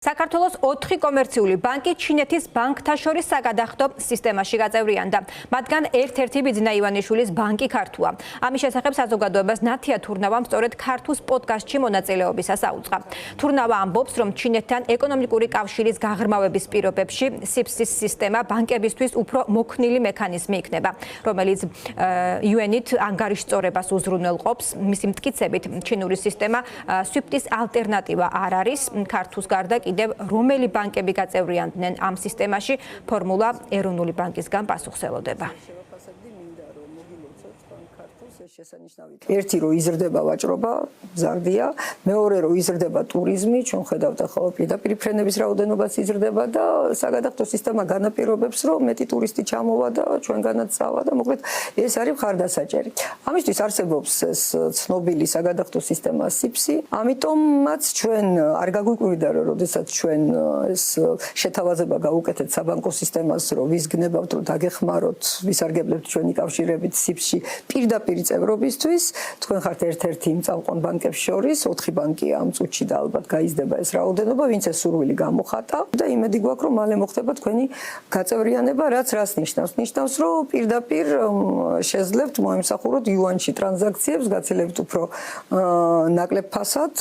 საქართველოს 4 კომერციული ბანკი ჩინეთის ბანკთა შორის საგადახდო სისტემაში გაწევრიანდა. მათგან ერთ-ერთი ბიძინა ივანიშვილის ბანკი ქართუა. ამის შესახებ საზოგადოებას ნათია თურნავამ სწორედ ქართუს პოდკასტში მონაწილეობისას აუწყა. თურნავა ამბობს, რომ ჩინეთთან ეკონომიკური კავშირის გაღრმავების პირობებში SIPS-ის სისტემა ბანკებისთვის უფრო მოქნილი მექანიზმი იქნება, რომელიც UN-ით ანგარიშწორებას უზრუნველყოფს. მისი მტკიცებით, ჩინური სისტემა SWIFT-ის ალტერნატივა არ არის. ქართუს გარდა კიდევ რომელი ბანკები გაწევრიანდნენ ამ სისტემაში, ფორმულა ეროვნული ბანკისგან პასუხსელოდება. ერთი რომ იზრდება ვაჭრობა, მზარდია, მეორე რომ იზრდება ტურიზმი, ჩვენ ხედავთ ახლა პირდაპირ ფრენების რაოდენობაც იზრდება და საგადახდო სისტემა განაპირობებს, რომ მეტი ტურისტი ჩამოვა და ჩვენგანაც წავა და მოკლედ ეს არის მხარდასაჭერი. ამისთვის არსებობს ეს ცნობილი საგადახდო სისტემა SIPS-ი, ამიტომაც ჩვენ არ გაგვიკვირდა, რომ როდესაც ჩვენ ეს შეთავაზება გავუკეთეთ საბანკო სისტემას, რომ ვისგნებავთ, რომ დაგეხმაროთ, ვისარგებლებთ ჩვენი კავშირებით SIPS-ში პირდაპირ ევროპისთვის, თქვენ ხართ ერთ-ერთი იმ წამყვან ბანკებს შორის, 4 ბანკია ამ წუთში და ალბათ გაიზრდება ეს რაოდენობა, ვინც ეს სურვილი გამოხატა და იმედი გვაქვს, რომ მალე მოხდება თქვენი გაწევრიანება, რაც რას ნიშნავს? ნიშნავს, რომ პირდაპირ შეძლებთ მოემსახუროთ იუანში ტრანზაქციებს, გაცილებთ უფრო ნაკლებ ფასად.